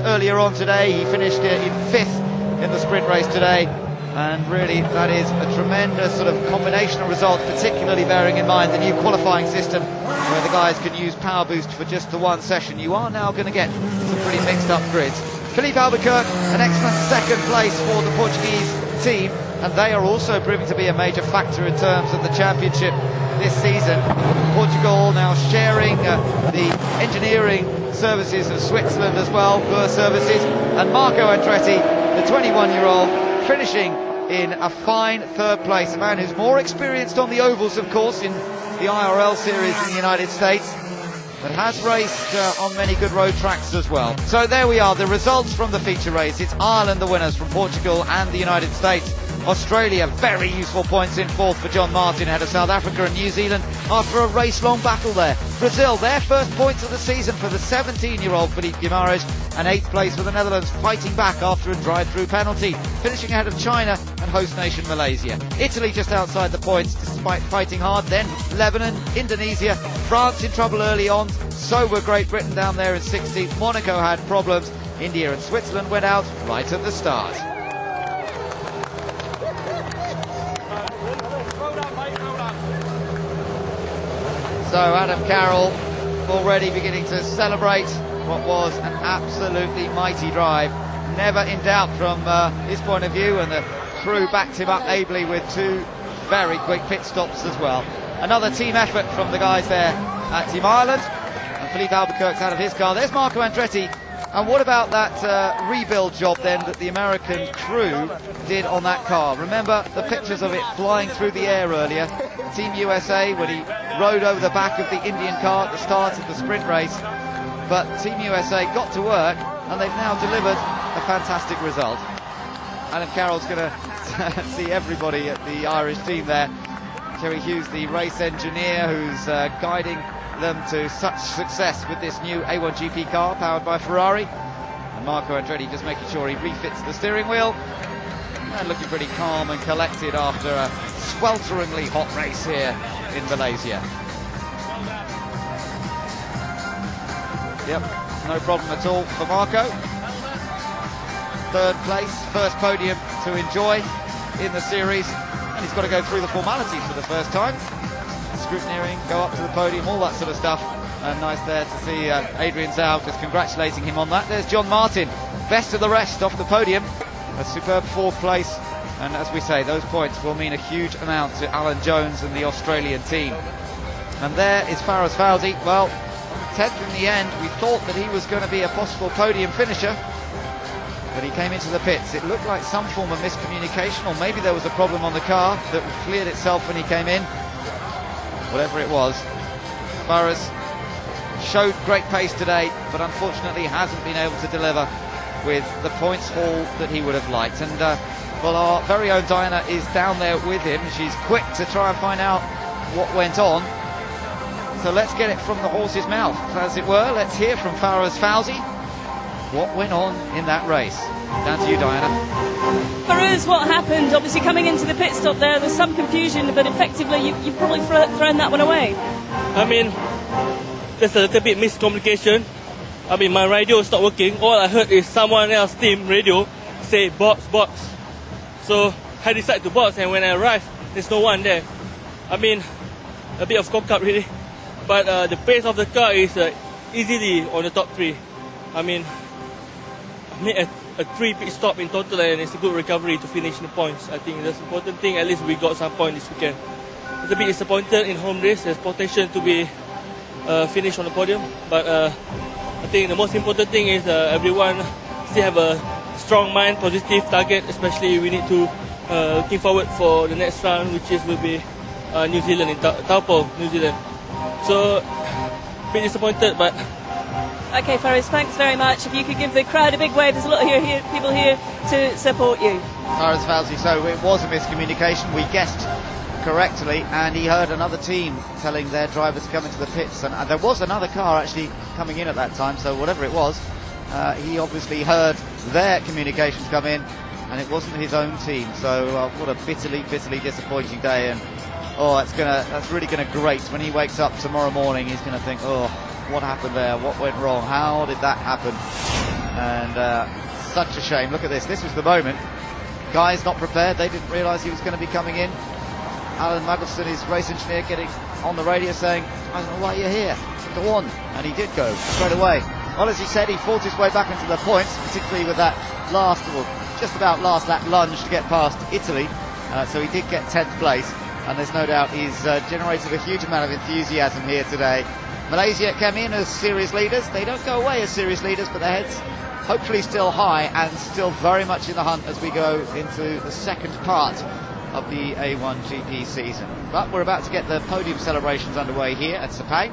Earlier on today, he finished in 5th in the sprint race today, and really that is a tremendous sort of combination of results, particularly bearing in mind the new qualifying system where the guys can use power boost for just the one session. You are now going to get some pretty mixed up grids. Philippe Albuquerque, an excellent second place for the Portuguese team, and they are also proving to be a major factor in terms of the championship this season. Portugal now sharing the engineering services of Switzerland as well, Burr Services, and Marco Andretti, the 21-year-old, finishing in a fine third place, a man who's more experienced on the ovals, of course, in the IRL series in the United States, but has raced on many good road tracks as well. So there we are, the results from the feature race. It's Ireland the winners from Portugal and the United States. Australia, very useful points in 4th for John Martin ahead of South Africa and New Zealand after a race-long battle there. Brazil, their first points of the season for the 17-year-old Felipe Guimarães, and 8th place for the Netherlands, fighting back after a drive-through penalty, finishing ahead of China and host nation Malaysia. Italy just outside the points despite fighting hard, then Lebanon, Indonesia, France in trouble early on, so were Great Britain down there in 16th. Monaco had problems, India and Switzerland went out right at the start. So Adam Carroll already beginning to celebrate what was an absolutely mighty drive. Never in doubt from his point of view, and the crew backed him up ably with 2 very quick pit stops as well. Another team effort from the guys there at Team Ireland. And Philippe Albuquerque's out of his car. There's Marco Andretti. And what about that rebuild job then that the American crew did on that car? Remember the pictures of it flying through the air earlier? Team USA, when he rode over the back of the Indian car at the start of the sprint race. But Team USA got to work, and they've now delivered a fantastic result. Adam Carroll's going to see everybody at the Irish team there. Jerry Hughes, the race engineer, who's guiding them to such success with this new A1GP car powered by Ferrari, and Marco Andretti just making sure he refits the steering wheel and looking pretty calm and collected after a swelteringly hot race here in Malaysia. Yep, no problem at all for Marco. 3rd place, first podium to enjoy in the series, and he's got to go through the formalities for the first time. Scrutineering, go up to the podium, all that sort of stuff. And nice there to see Adrian Zhao just congratulating him on that. There's John Martin, best of the rest off the podium. A superb 4th place, and as we say, those points will mean a huge amount to Alan Jones and the Australian team. And there is Faraz Fawzi. Well, 10th in the end. We thought that he was going to be a possible podium finisher, but he came into the pits. It looked like some form of miscommunication, or maybe there was a problem on the car that cleared itself when he came in. Whatever it was, Faraz showed great pace today, but unfortunately hasn't been able to deliver with the points haul that he would have liked. And well, our very own Diana is down there with him. She's quick to try and find out what went on. So let's get it from the horse's mouth, as it were. Let's hear from Faraz Fawzi what went on in that race. Down to you, Diana. Faraz, what happened? Obviously coming into the pit stop there's some confusion, but effectively you've probably thrown that one away. I mean, there's a little bit miscommunication. I mean, my radio stopped working. All I heard is someone else's team radio say box, box. So I decided to box, and when I arrived, there's no one there. I mean, a bit of cock-up really. But the pace of the car is easily on the top 3. I mean, I made a 3 pit stop in total, and it's a good recovery to finish the points. I think that's the important thing. At least we got some points this weekend. A little bit disappointed in home race. There's potential to be finished on the podium, but I think the most important thing is everyone still have a strong mind, positive target. Especially we need to looking forward for the next round, which will be New Zealand in Taupo, New Zealand. So a bit disappointed, but. Okay, Faraz, thanks very much. If you could give the crowd a big wave, there's a lot of people here to support you. Faraz Fawzi, so it was a miscommunication. We guessed correctly, and he heard another team telling their drivers to come into the pits, and there was another car actually coming in at that time, so whatever it was, he obviously heard their communications come in, and it wasn't his own team. So what a bitterly disappointing day, and that's really gonna grate when he wakes up tomorrow morning. He's gonna think, oh, what happened there? What went wrong? How did that happen? and such a shame. Look at this. This was the moment. Guys not prepared. They didn't realise he was going to be coming in. Alan Magelson, his race engineer, getting on the radio saying, I don't know why you're here. Go on. And he did go straight away. Well, as he said, he fought his way back into the points, particularly with that last, or just about last lap lunge to get past Italy. So he did get 10th place. And there's no doubt he's generated a huge amount of enthusiasm here today. Malaysia came in as series leaders. They don't go away as series leaders, but their heads hopefully still high and still very much in the hunt as we go into the second part of the A1GP season. But we're about to get the podium celebrations underway here at Sepang.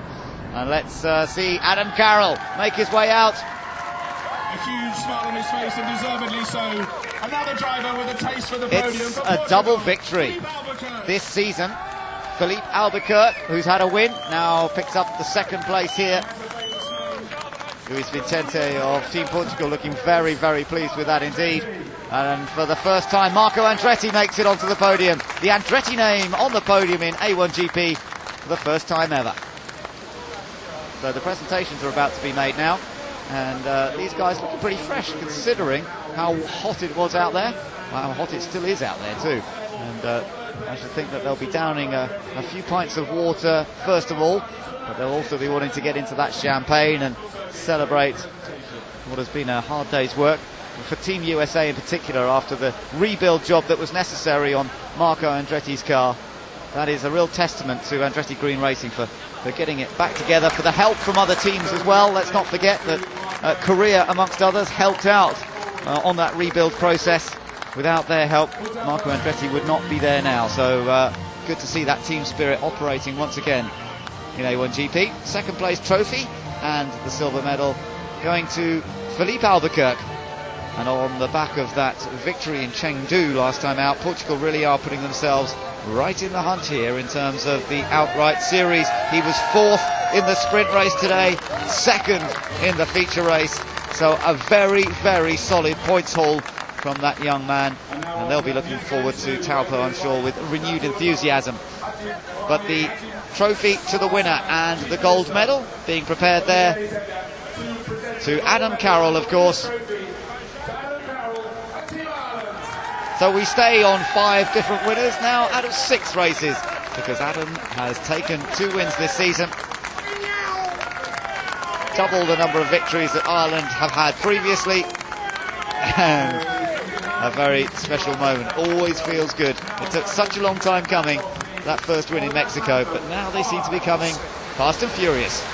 And let's see Adam Carroll make his way out. A huge smile on his face, and deservedly so. Another driver with a taste for the podium. It's a double victory this season. Philippe Albuquerque, who's had a win, now picks up the second place here. Luis Vicente of Team Portugal looking very, very pleased with that indeed. And for the first time, Marco Andretti makes it onto the podium. The Andretti name on the podium in A1GP for the first time ever. So the presentations are about to be made now. And these guys look pretty fresh considering how hot it was out there. Well, how hot it still is out there too. And I should think that they'll be downing a few pints of water first of all, but they'll also be wanting to get into that champagne and celebrate what has been a hard day's work for Team USA in particular after the rebuild job that was necessary on Marco Andretti's car. That is a real testament to Andretti Green Racing for getting it back together, for the help from other teams as well. Let's not forget that Korea, amongst others, helped out on that rebuild process. Without their help, Marco Andretti would not be there now. So good to see that team spirit operating once again in A1GP. Second place trophy and the silver medal going to Philippe Albuquerque. And on the back of that victory in Chengdu last time out, Portugal really are putting themselves right in the hunt here in terms of the outright series. He was fourth in the sprint race today, second in the feature race. So a very, very solid points haul from that young man, and they'll be looking forward to Taupo, I'm sure, with renewed enthusiasm. But the trophy to the winner and the gold medal being prepared there to Adam Carroll, of course. So we stay on 5 different winners now out of 6 races, because Adam has taken 2 wins this season, double the number of victories that Ireland have had previously, and a very special moment. Always feels good. It took such a long time coming, that first win in Mexico, but now they seem to be coming fast and furious.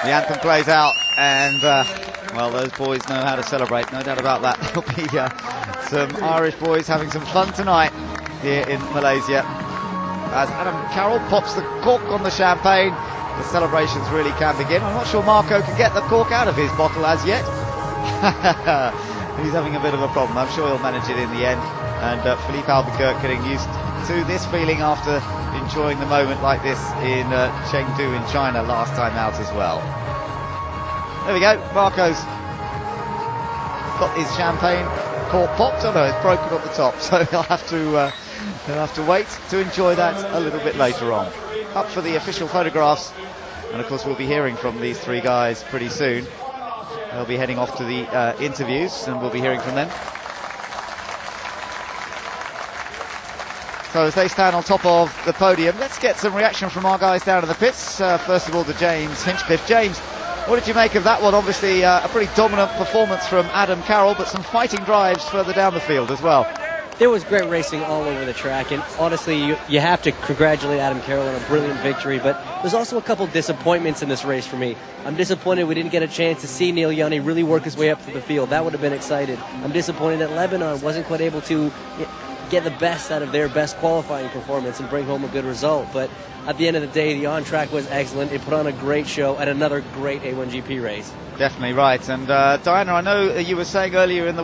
The anthem plays out, and well, those boys know how to celebrate, no doubt about that. There'll be some Irish boys having some fun tonight here in Malaysia. As Adam Carroll pops the cork on the champagne, the celebrations really can begin. I'm not sure Marco can get the cork out of his bottle as yet. He's having a bit of a problem. I'm sure he'll manage it in the end. And Philippe Albuquerque getting used to this feeling after enjoying the moment like this in Chengdu in China last time out as well. There we go, Marco's got his champagne cork popped. Oh no, it's broken on the top, so he'll have to wait to enjoy that a little bit later on. Up for the official photographs, and of course we'll be hearing from these 3 guys pretty soon. They'll be heading off to the interviews, and we'll be hearing from them. So as they stand on top of the podium, let's get some reaction from our guys down in the pits. First of all, to James Hinchcliffe. James, what did you make of that one? Obviously a pretty dominant performance from Adam Carroll, but some fighting drives further down the field as well. There was great racing all over the track, and honestly, you have to congratulate Adam Carroll on a brilliant victory, but there's also a couple disappointments in this race for me. I'm disappointed we didn't get a chance to see Neil Yanni really work his way up through the field. That would have been exciting. I'm disappointed that Lebanon wasn't quite able to get the best out of their best qualifying performance and bring home a good result. But at the end of the day, the on-track was excellent. It put on a great show and another great A1GP race. Definitely right. And Diana, I know you were saying earlier in the